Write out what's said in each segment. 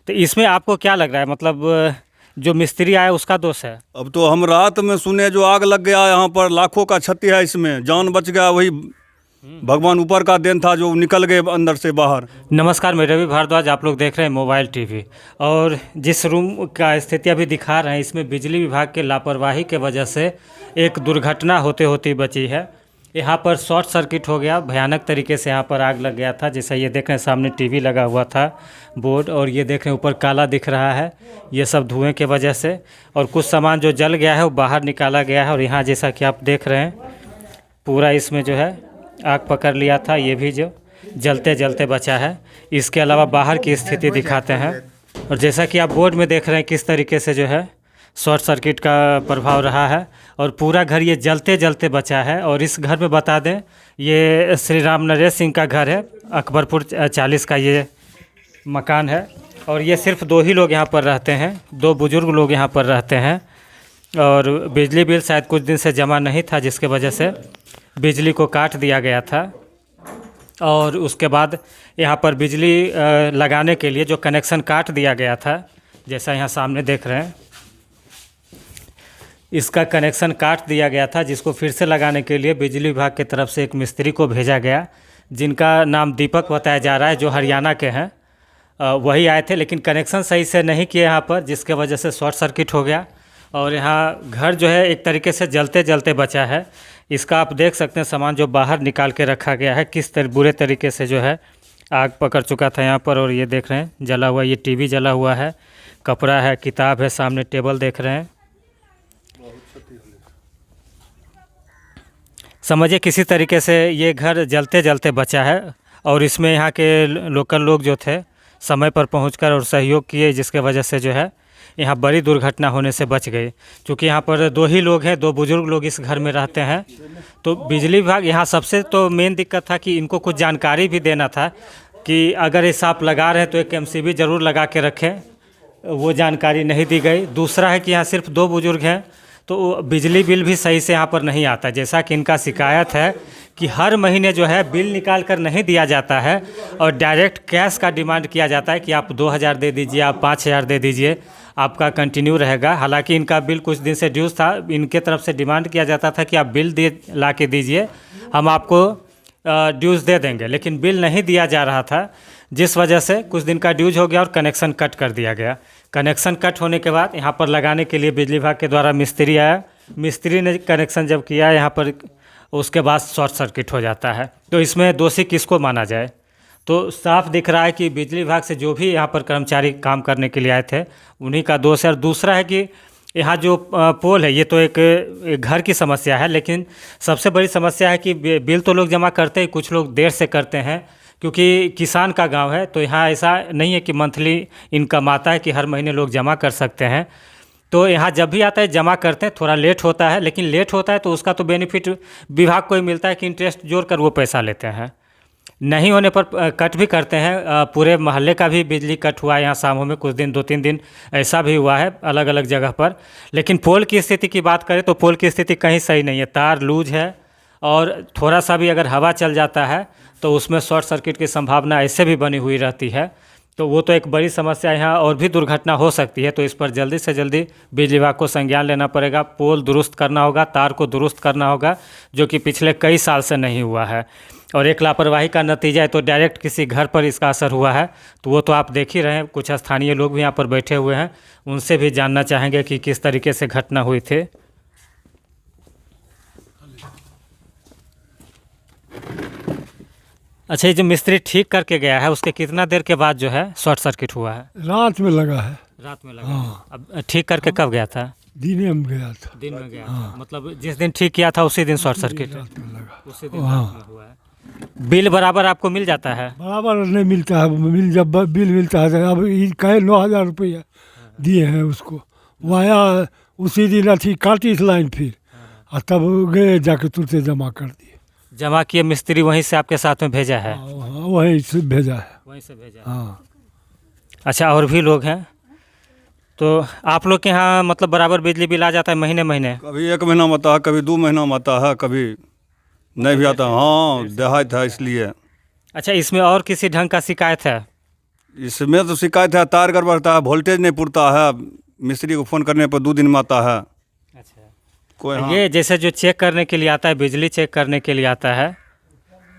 तो इसमें आपको क्या लग रहा है, मतलब जो मिस्त्री आया उसका दोष है? अब तो हम रात में सुने जो आग लग गया यहाँ पर, लाखों का क्षति है, इसमें जान बच गया, वही भगवान ऊपर का देन था जो निकल गए अंदर से बाहर। नमस्कार, मैं रवि भारद्वाज, आप लोग देख रहे हैं मोबाइल टीवी। और जिस रूम का स्थिति अभी दिखा रहे हैं, इसमें बिजली विभाग के लापरवाही के वजह से एक दुर्घटना होते होती बची है। यहाँ पर शॉर्ट सर्किट हो गया, भयानक तरीके से यहाँ पर आग लग गया था। जैसा ये देख रहे हैं सामने टीवी लगा हुआ था बोर्ड, और ये देख रहे हैं ऊपर काला दिख रहा है, ये सब धुएं के वजह से। और कुछ सामान जो जल गया है वो बाहर निकाला गया है। और यहाँ जैसा कि आप देख रहे हैं पूरा इसमें जो है आग पकड़ लिया था, ये भी जो जलते जलते बचा है। इसके अलावा बाहर की स्थिति दिखाते हैं। और जैसा कि आप बोर्ड में देख रहे हैं किस तरीके से जो है शॉर्ट सर्किट का प्रभाव रहा है, और पूरा घर ये जलते जलते बचा है। और इस घर में बता दें, ये श्री राम नरेश सिंह का घर है, अकबरपुर 40 का ये मकान है। और ये सिर्फ 2 ही लोग यहाँ पर रहते हैं, 2 बुजुर्ग लोग यहाँ पर रहते हैं। और बिजली बिल शायद कुछ दिन से जमा नहीं था, जिसके वजह से बिजली को काट दिया गया था। और उसके बाद यहाँ पर बिजली लगाने के लिए जो कनेक्शन काट दिया गया था, जैसा यहाँ सामने देख रहे हैं, इसका कनेक्शन काट दिया गया था, जिसको फिर से लगाने के लिए बिजली विभाग की तरफ से एक मिस्त्री को भेजा गया, जिनका नाम दीपक बताया जा रहा है, जो हरियाणा के हैं। वही आए थे, लेकिन कनेक्शन सही से नहीं किए यहाँ पर, जिसके वजह से शॉर्ट सर्किट हो गया। और यहाँ घर जो है एक तरीके से जलते जलते बचा है। इसका आप देख सकते हैं सामान जो बाहर निकाल के रखा गया है, किस बुरे तरीके से जो है आग पकड़ चुका था यहाँ पर। और ये देख रहे हैं जला हुआ, ये टीवी जला हुआ है, कपड़ा है, किताब है, सामने टेबल देख रहे हैं। समझिए किसी तरीके से ये घर जलते जलते बचा है। और इसमें यहाँ के लोकल लोग जो थे समय पर पहुंचकर और सहयोग किए, जिसके वजह से जो है यहाँ बड़ी दुर्घटना होने से बच गई। क्योंकि यहाँ पर 2 ही लोग हैं, 2 बुजुर्ग लोग इस घर में रहते हैं। तो बिजली विभाग यहाँ सबसे तो मेन दिक्कत था कि इनको कुछ जानकारी भी देना था कि अगर ये आप लगा रहे हैं तो एक MCB ज़रूर लगा के रखें, वो जानकारी नहीं दी गई। दूसरा है कि यहाँ सिर्फ 2 बुजुर्ग हैं, तो बिजली बिल भी सही से यहाँ पर नहीं आता। जैसा कि इनका शिकायत है कि हर महीने जो है बिल निकाल कर नहीं दिया जाता है, और डायरेक्ट कैश का डिमांड किया जाता है कि आप 2000 दे दीजिए, आप 5000 दे दीजिए, आपका कंटिन्यू रहेगा। हालांकि इनका बिल कुछ दिन से ड्यूज था, इनके तरफ से डिमांड किया जाता था कि आप बिल दे ला के दीजिए, हम आपको ड्यूज दे देंगे, लेकिन बिल नहीं दिया जा रहा था, जिस वजह से कुछ दिन का ड्यूज हो गया और कनेक्शन कट कर दिया गया। कनेक्शन कट होने के बाद यहाँ पर लगाने के लिए बिजली विभाग के द्वारा मिस्त्री आया, मिस्त्री ने कनेक्शन जब किया यहाँ पर, उसके बाद शॉर्ट सर्किट हो जाता है। तो इसमें दोषी किसको माना जाए? तो साफ दिख रहा है कि बिजली विभाग से जो भी यहाँ पर कर्मचारी काम करने के लिए आए थे उन्हीं का दोष है। और दूसरा है कि यहाँ जो पोल है, ये तो एक घर की समस्या है, लेकिन सबसे बड़ी समस्या है कि बिल तो लोग जमा करते हैं, कुछ लोग देर से करते हैं, क्योंकि किसान का गांव है। तो यहाँ ऐसा नहीं है कि मंथली इनकम आता है कि हर महीने लोग जमा कर सकते हैं। तो यहाँ जब भी आता है जमा करते हैं, थोड़ा लेट होता है, लेकिन लेट होता है तो उसका तो बेनिफिट विभाग को ही मिलता है कि इंटरेस्ट जोड़कर वो पैसा लेते हैं। नहीं होने पर कट भी करते हैं। पूरे मोहल्ले का भी बिजली कट हुआ है यहाँ शामों में, कुछ दिन 2-3 दिन ऐसा भी हुआ है अलग अलग जगह पर। लेकिन पोल की स्थिति की बात करें तो पोल की स्थिति कहीं सही नहीं है, तार लूज है, और थोड़ा सा भी अगर हवा चल जाता है तो उसमें शॉर्ट सर्किट की संभावना ऐसे भी बनी हुई रहती है। तो वो तो एक बड़ी समस्या है, यहाँ और भी दुर्घटना हो सकती है। तो इस पर जल्दी से जल्दी बिजली विभाग को संज्ञान लेना पड़ेगा, पोल दुरुस्त करना होगा, तार को दुरुस्त करना होगा, जो कि पिछले कई साल से नहीं हुआ है। और एक लापरवाही का नतीजा है, तो डायरेक्ट किसी घर पर इसका असर हुआ है। तो वो तो आप देख ही रहे हैं, कुछ स्थानीय लोग भी यहाँ पर बैठे हुए हैं, उनसे भी जानना चाहेंगे कि किस तरीके से घटना हुई थी। अच्छा, ये जो मिस्त्री ठीक करके गया है उसके कितना देर के बाद जो है शॉर्ट सर्किट हुआ है? रात में लगा है। रात में लगा। हाँ। अब ठीक करके कब गया था? दिन में गया था। दिन में गया था, मतलब जिस दिन ठीक किया था उसी दिन शॉर्ट सर्किट रात में लगा। उसी दिन रात में हुआ है। बिल बराबर आपको मिल जाता है? बराबर नहीं मिलता है, जब बिल मिलता है अब कहे 9000 रुपया दिए हैं उसको, वाया उसी दिन अथी काटी इस लाइन, फिर और तब गए जाके तुरंत जमा कर दिए। जमा किए मिस्त्री वहीं से आपके साथ में भेजा है? वहीं से भेजा है। वहीं से भेजा है। हाँ। अच्छा, और भी लोग हैं? तो आप लोग के यहाँ मतलब बराबर बिजली बिल आ जाता है महीने महीने? कभी 1 महीना में आता है, कभी 2 महीना में आता है, कभी नहीं भी आता। हाँ, देहात है इसलिए। अच्छा, इसमें और किसी ढंग का शिकायत है? इसमें तो शिकायत है, तार गड़बड़ता है, वोल्टेज नहीं पुरता है, मिस्त्री को फ़ोन करने पर 2 दिन में आता है। अच्छा, कोई हाँ, ये जैसे जो चेक करने के लिए आता है, बिजली चेक करने के लिए आता है,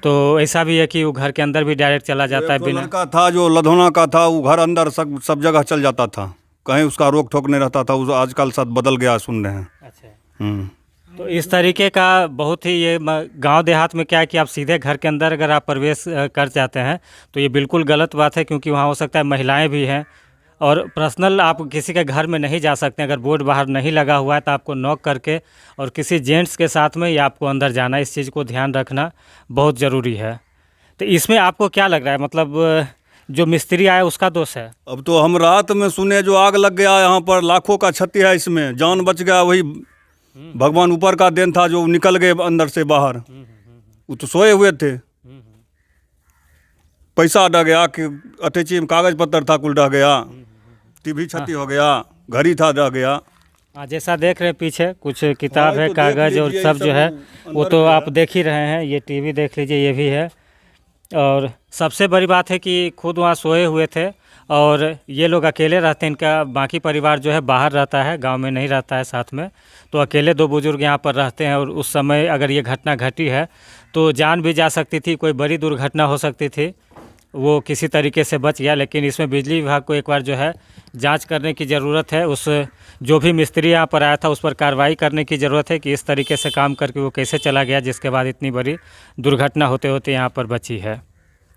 तो ऐसा भी है कि वो घर के अंदर भी डायरेक्ट चला जाता है एक बिना। लड़का था जो लधौना का था, वो घर अंदर सब जगह चल जाता था, कहीं उसका रोक टोक नहीं रहता था। वो आजकल सब बदल गया सुन रहे हैं। अच्छा, तो इस तरीके का बहुत ही ये गांव देहात में क्या है कि आप सीधे घर के अंदर अगर आप प्रवेश कर जाते हैं तो ये बिल्कुल गलत बात है, क्योंकि वहाँ हो सकता है महिलाएं भी हैं और पर्सनल आप किसी के घर में नहीं जा सकते। अगर बोर्ड बाहर नहीं लगा हुआ है तो आपको नॉक करके और किसी जेंट्स के साथ में ही आपको अंदर जाना, इस चीज़ को ध्यान रखना बहुत ज़रूरी है। तो इसमें आपको क्या लग रहा है, मतलब जो मिस्त्री आया उसका दोष है? अब तो हम रात में सुने जो आग लग गया यहाँ पर, लाखों का क्षति है इसमें, जान बच गया, वही भगवान ऊपर का देन था जो निकल गए अंदर से बाहर। वो तो सोए हुए थे, पैसा डह गया कि अटैची में कागज पत्तर था, कुल डह गया, टीवी क्षति हो गया, घड़ी था डह गया। हाँ, जैसा देख रहे हैं पीछे कुछ किताब हाँ, है, तो देख कागज और लीजिए, सब ये जो है सब वो अंदर तो में आप है। देख ही रहे हैं। ये टीवी देख लीजिए, ये भी है। और सबसे बड़ी बात है कि खुद वहाँ सोए हुए थे और ये लोग अकेले रहते हैं, इनका बाकी परिवार जो है बाहर रहता है, गांव में नहीं रहता है साथ में। तो अकेले 2 बुजुर्ग यहाँ पर रहते हैं और उस समय अगर ये घटना घटी है तो जान भी जा सकती थी, कोई बड़ी दुर्घटना हो सकती थी। वो किसी तरीके से बच गया, लेकिन इसमें बिजली विभाग को एक बार जो है जांच करने की ज़रूरत है। उस जो भी मिस्त्री यहाँ पर आया था उस पर कार्रवाई करने की ज़रूरत है कि इस तरीके से काम करके वो कैसे चला गया, जिसके बाद इतनी बड़ी दुर्घटना होते होते यहाँ पर बची है।